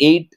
8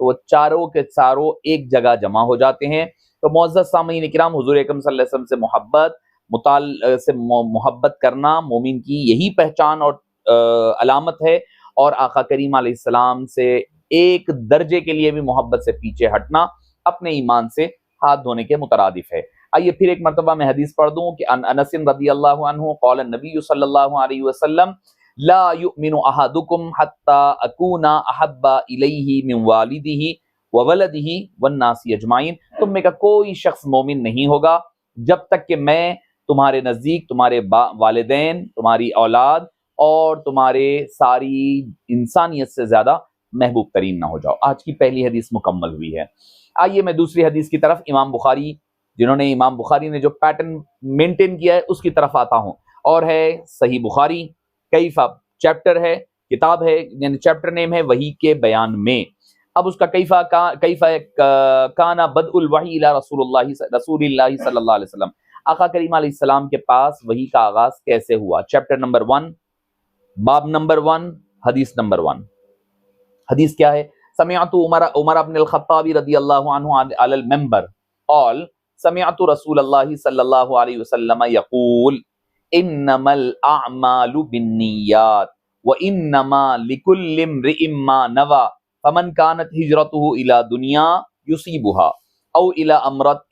تو وہ چاروں کے چاروں ایک جگہ جمع ہو جاتے ہیں۔ تو معزز سامعین کرام، حضور اکرم صلی اللہ علیہ وسلم سے محبت کرنا مومن کی یہی پہچان اور علامت ہے، اور آقا کریم علیہ السلام سے ایک درجے کے لیے بھی محبت سے پیچھے ہٹنا اپنے ایمان سے ہاتھ دھونے کے مترادف ہے۔ آئیے پھر ایک مرتبہ میں حدیث پڑھ دوں کہ انس رضی اللہ عنہ قال النبی صلی اللہ علیہ وسلم لا یؤمن احدکم حتی اکون احب الیہ من والدہ وولدہ والناس اجمعین، تم میں کا کوئی شخص مومن نہیں ہوگا جب تک کہ میں تمہارے نزدیک تمہارے والدین، تمہاری اولاد اور تمہارے ساری انسانیت سے زیادہ محبوب ترین نہ ہو جاؤ۔ آج کی پہلی حدیث مکمل ہوئی ہے۔ آئیے میں دوسری حدیث کی طرف، امام بخاری نے جو پیٹرن مینٹین کیا ہے اس کی طرف آتا ہوں، اور ہے صحیح بخاری، کیفا چیپٹر ہے، کتاب ہے، یعنی چیپٹر نیم ہے وحی کے بیان میں۔ اب اس کا کیفا کانا بدء الوحی الی رسول اللہ صلی اللہ علیہ وسلم، آقا کریم علیہ السلام کے پاس وحی کا آغاز کیسے ہوا۔ چیپٹر نمبر 1، باب نمبر 1، حدیث نمبر 1۔ حدیث کیا ہے؟ سمعت عمر بن الخطاب رضی اللہ عنہ علی المنبر قال سمعت رسول اللہ صلی اللہ علیہ وسلم یقول انما الاعمال بالنیات وانما لکل امرئ ما نوى فمن كانت هجرته الى دنیا يصيبها او الى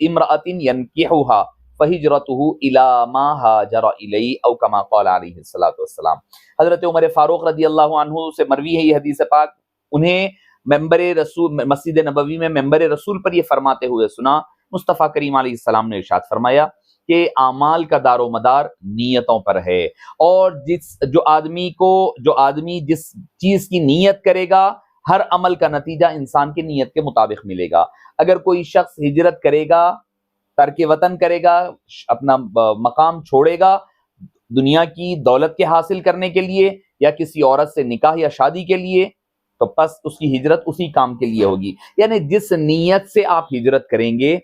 امرأة ينكحها فہجرته الى ما هاجر الیہ او کما قال علیہ الصلوۃ والسلام۔ حضرت عمر فاروق رضی اللہ عنہ سے مروی ہے یہ حدیث پاک، انہیں ممبر رسول مسجد نبوی میں ممبر رسول پر یہ فرماتے ہوئے سنا، مصطفیٰ کریم علیہ السلام نے ارشاد فرمایا کہ اعمال کا دار و مدار نیتوں پر ہے، اور جو آدمی جس چیز کی نیت کرے گا ہر عمل کا نتیجہ انسان کی نیت کے مطابق ملے گا۔ اگر کوئی شخص ہجرت کرے گا، ترک وطن کرے گا، اپنا مقام چھوڑے گا دنیا کی دولت کے حاصل کرنے کے لیے یا کسی عورت سے نکاح یا شادی کے لیے، تو پس اس کی ہجرت اسی کام کے لیے ہوگی، یعنی جس نیت سے آپ ہجرت کریں گے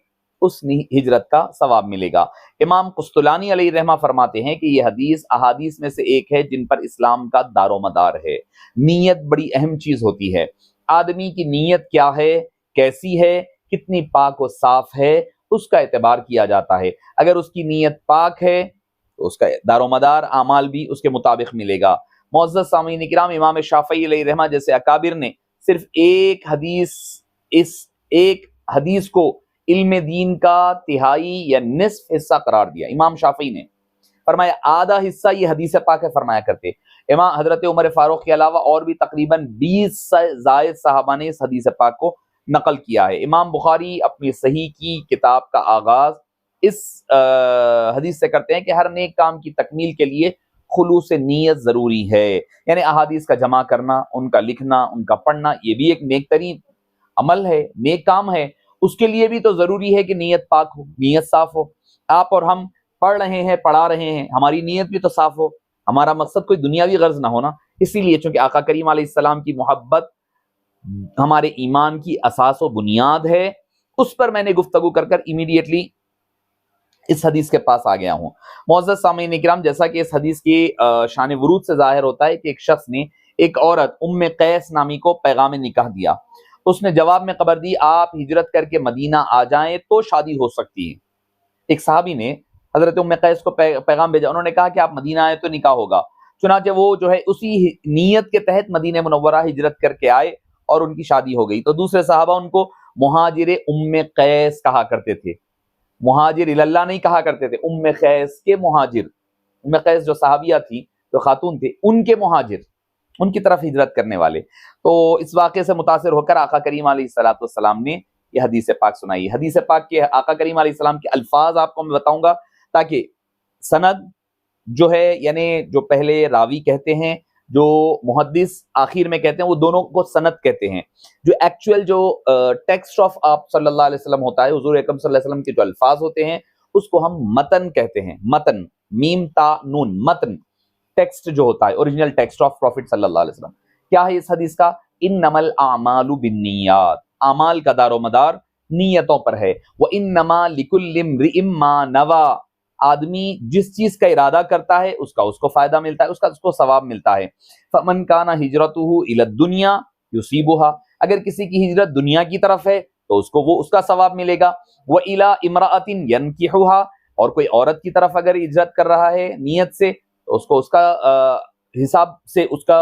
اس ہجرت کا ثواب ملے گا۔ امام قسطلانی علیہ رحمہ فرماتے ہیں کہ یہ حدیث احادیث میں سے ایک ہے جن پر اسلام کا دار و مدار ہے۔ نیت بڑی اہم چیز ہوتی ہے، آدمی کی نیت کیا ہے، کیسی ہے، کتنی پاک و صاف ہے، اس کا اعتبار کیا جاتا ہے۔ اگر اس کی نیت پاک ہے تو اس کا دار و مدار اعمال بھی اس کے مطابق ملے گا۔ معزز سامعین کرام، امام شافعی علیہ رحمہ جیسے اکابر نے صرف ایک حدیث کو علم دین کا تہائی یا نصف حصہ قرار دیا۔ امام شافعی نے فرمایا آدھا حصہ یہ حدیث پاک ہے فرمایا کرتے۔ امام حضرت عمر فاروق کے علاوہ اور بھی تقریباً 20 سے زائد صحابہ نے اس حدیث پاک کو نقل کیا ہے۔ امام بخاری اپنی صحیح کی کتاب کا آغاز اس حدیث سے کرتے ہیں کہ ہر نیک کام کی تکمیل کے لیے خلوص نیت ضروری ہے، یعنی احادیث کا جمع کرنا، ان کا لکھنا، ان کا پڑھنا، یہ بھی ایک نیک ترین عمل ہے، نیک کام ہے۔ اس کے لیے بھی تو ضروری ہے کہ نیت پاک ہو، نیت صاف ہو۔ آپ اور ہم پڑھ رہے ہیں، پڑھا رہے ہیں، ہماری نیت بھی تو صاف ہو، ہمارا مقصد کوئی دنیاوی غرض نہ ہونا۔ اسی لیے چونکہ آقا کریم علیہ السلام کی محبت ہمارے ایمان کی اساس و بنیاد ہے، اس پر میں نے گفتگو کر امیڈیٹلی اس حدیث کے پاس آ گیا ہوں۔ معزز سامعین کرام، جیسا کہ اس حدیث کی شان ورود سے ظاہر ہوتا ہے کہ ایک شخص نے ایک عورت ام قیس نامی کو پیغام نکاح دیا، اس نے جواب میں خبر دی آپ ہجرت کر کے مدینہ آ جائیں تو شادی ہو سکتی ہے۔ ایک صحابی نے حضرت ام قیس کو پیغام بھیجا، انہوں نے کہا کہ آپ مدینہ آئے تو نکاح ہوگا، چنانچہ وہ جو ہے اسی نیت کے تحت مدینہ منورہ ہجرت کر کے آئے اور ان کی شادی ہو گئی۔ تو دوسرے صحابہ ان کو مہاجر ام قیس کہا کرتے تھے، مہاجر اللہ نہیں کہا کرتے تھے، ام قیس کے مہاجر، ام قیس جو صحابیہ تھی، جو خاتون تھے، ان کے مہاجر، ان کی طرف ہجرت کرنے والے۔ تو اس واقعے سے متاثر ہو کر آقا کریم علیہ الصلوۃ والسلام نے یہ حدیث پاک سنائی۔ حدیث پاک کے آقا کریم علیہ السلام کے الفاظ آپ کو میں بتاؤں گا تاکہ سند جو ہے، یعنی جو پہلے راوی کہتے ہیں، جو محدث آخر میں کہتے ہیں، وہ دونوں کو سند کہتے ہیں۔ جو ایکچوئل جو ٹیکسٹ آف آپ صلی اللہ علیہ وسلم ہوتا ہے، حضور اکرم صلی اللہ علیہ وسلم کے جو الفاظ ہوتے ہیں اس کو ہم متن کہتے ہیں۔ متن، میم تا نون، متن، ٹیکسٹ جو ہوتا ہے، اوریجنل ٹیکسٹ آف پروفٹ صلی اللہ علیہ وسلم۔ کیا ہے اس حدیث کا؟ انما الاعمال بالنیات، اعمال کا دار و مدار نیتوں پر ہے۔ وانما لکل امرئ ما نوى، آدمی جس چیز کا ارادہ کرتا ہے اس کو فائدہ ملتا ہے، اس کو ثواب ملتا ہے۔ فمن کان ہجرتہ الی الدنیا یصیبها، اگر کسی کی ہجرت دنیا کی طرف ہے تو اس کو وہ اس کا ثواب ملے گا. وَإِلَىٰ امْرَأَةٍ يَنْكِحُهَا، اور کوئی عورت کی طرف اگر ہجرت کر رہا ہے نیت سے تو اس کو اس کا حساب سے اس کا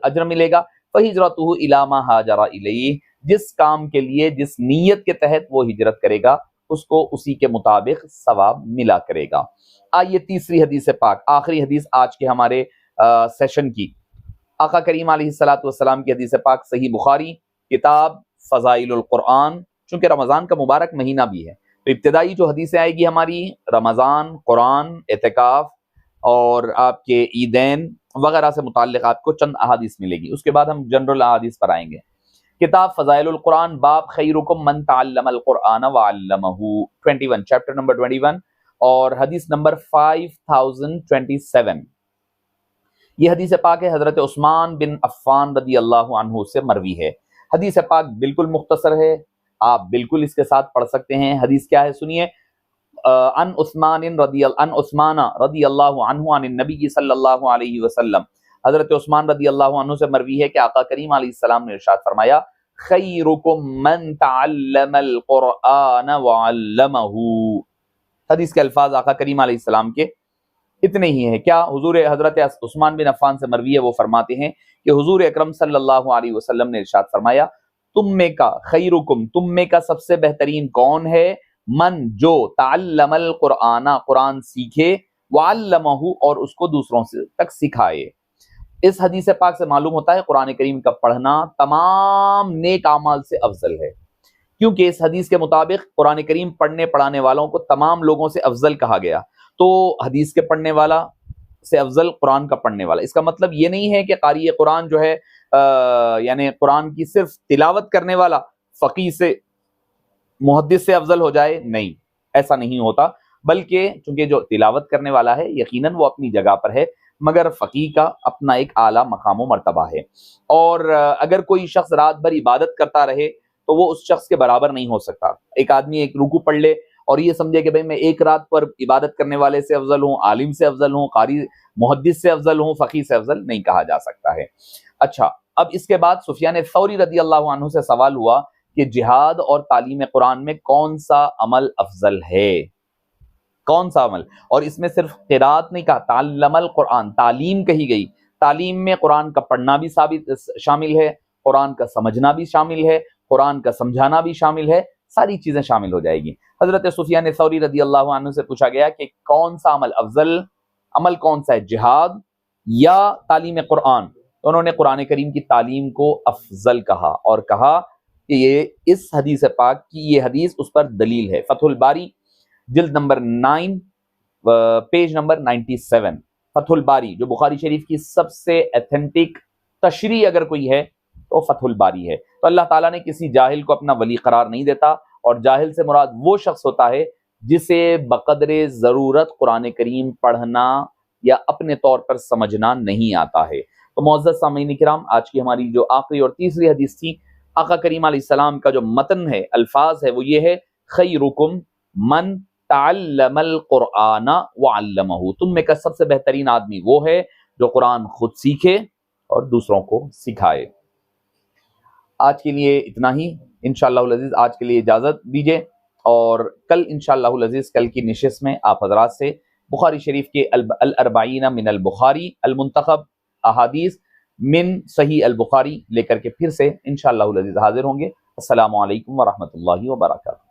اجر ملے گا. فَهِجْرَتُهُ إِلَىٰ مَا هَاجَرَ إِلَيْهِ، جس کام کے لیے جس نیت کے تحت وہ ہجرت کرے گا اس کو اسی کے مطابق ثواب ملا کرے گا. آئیے تیسری حدیث پاک، آخری حدیث آج کے ہمارے سیشن کی، آقا کریم علیہ الصلوۃ والسلام کی حدیث پاک، صحیح بخاری، کتاب فضائل القرآن. چونکہ رمضان کا مبارک مہینہ بھی ہے تو ابتدائی جو حدیثیں آئے گی ہماری رمضان، قرآن، اعتکاف اور آپ کے عیدین وغیرہ سے متعلق آپ کو چند احادیث ملے گی. اس کے بعد ہم جنرل احادیث پر آئیں گے. کتاب فضائل القرآن، باب خیرکم من تعلم القرآن وعلمہ، 21، چیپٹر نمبر 21 اور حدیث نمبر 5027. یہ حدیث پاک ہے حضرت عثمان بن عفان رضی اللہ عنہ سے مروی ہے. حدیث پاک بالکل مختصر ہے، آپ بالکل اس کے ساتھ پڑھ سکتے ہیں. حدیث کیا ہے سنیے. عن عثمان رضی اللہ عنہ عن النبی صلی اللہ علیہ وسلم، حضرت عثمان رضی اللہ عنہ سے مروی ہے کہ آقا کریم علیہ السلام نے ارشاد فرمایا خیرکم من تعلم القرآن وعلمہ. حدیث کے الفاظ آقا کریم علیہ السلام کے اتنے ہی ہیں. کیا حضور حضرت عثمان بن عفان سے مروی ہے، وہ فرماتے ہیں کہ حضور اکرم صلی اللہ علیہ وسلم نے ارشاد فرمایا تم میں کا خیرکم، تم میں کا سب سے بہترین کون ہے، من جو تعلم القرآن، قرآن سیکھے، وعلمہ اور اس کو دوسروں سے تک سکھائے. اس حدیث پاک سے معلوم ہوتا ہے قرآن کریم کا پڑھنا تمام نیک اعمال سے افضل ہے، کیونکہ اس حدیث کے مطابق قرآن کریم پڑھنے پڑھانے والوں کو تمام لوگوں سے افضل کہا گیا. تو حدیث کے پڑھنے والا سے افضل قرآن کا پڑھنے والا. اس کا مطلب یہ نہیں ہے کہ قاری قرآن جو ہے یعنی قرآن کی صرف تلاوت کرنے والا فقیہ سے محدث سے افضل ہو جائے، نہیں، ایسا نہیں ہوتا. بلکہ چونکہ جو تلاوت کرنے والا ہے یقیناً وہ اپنی جگہ پر ہے، مگر فقیہ کا اپنا ایک اعلیٰ مقام و مرتبہ ہے. اور اگر کوئی شخص رات بھر عبادت کرتا رہے تو وہ اس شخص کے برابر نہیں ہو سکتا. ایک آدمی ایک رکوع پڑھ لے اور یہ سمجھے کہ بھئی میں ایک رات پر عبادت کرنے والے سے افضل ہوں، عالم سے افضل ہوں، قاری محدث سے افضل ہوں، فقیہ سے افضل نہیں کہا جا سکتا ہے. اچھا، اب اس کے بعد سفیان ثوری رضی اللہ عنہ سے سوال ہوا کہ جہاد اور تعلیم قرآن میں کون سا عمل افضل ہے، کون سا عمل؟ اور اس میں صرف قرات نہیں کہا، تعلم القرآن، تعلیم کہی گئی. تعلیم میں قرآن کا پڑھنا بھی شامل ہے، قرآن کا سمجھنا بھی شامل ہے، قرآن کا سمجھانا بھی شامل ہے، ساری چیزیں شامل ہو جائے گی. حضرت سفیان ثوری رضی اللہ عنہ سے پوچھا گیا کہ کون سا عمل افضل، عمل کون سا ہے، جہاد یا تعلیم قرآن؟ تو انہوں نے قرآن کریم کی تعلیم کو افضل کہا اور کہا کہ یہ اس حدیث پاک کی یہ حدیث اس پر دلیل ہے. فتح الباری جلد نمبر 9 پیج نمبر 97. فتح الباری جو بخاری شریف کی سب سے ایتھنٹک تشریح اگر کوئی ہے تو فتح الباری ہے. تو اللہ تعالیٰ نے کسی جاہل کو اپنا ولی قرار نہیں دیتا، اور جاہل سے مراد وہ شخص ہوتا ہے جسے بقدر ضرورت قرآن کریم پڑھنا یا اپنے طور پر سمجھنا نہیں آتا ہے. تو معزز سامعین کرام، آج کی ہماری جو آخری اور تیسری حدیث تھی، آقا کریم علیہ السلام کا جو متن ہے، الفاظ ہے، وہ یہ ہے خیرکم من تعلم القرآن وعلمہ. تم میں کا سب سے بہترین آدمی وہ ہے جو قرآن خود سیکھے اور دوسروں کو سکھائے. آج کے لیے اتنا ہی. انشاءاللہ العزیز آج کے لیے اجازت دیجیے، اور کل انشاءاللہ العزیز کل کی نشست میں آپ حضرات سے بخاری شریف کے الاربعین من البخاری المنتخب احادیث من صحیح البخاری لے کر کے پھر سے انشاءاللہ العزیز حاضر ہوں گے. السلام علیکم ورحمۃ اللہ وبرکاتہ.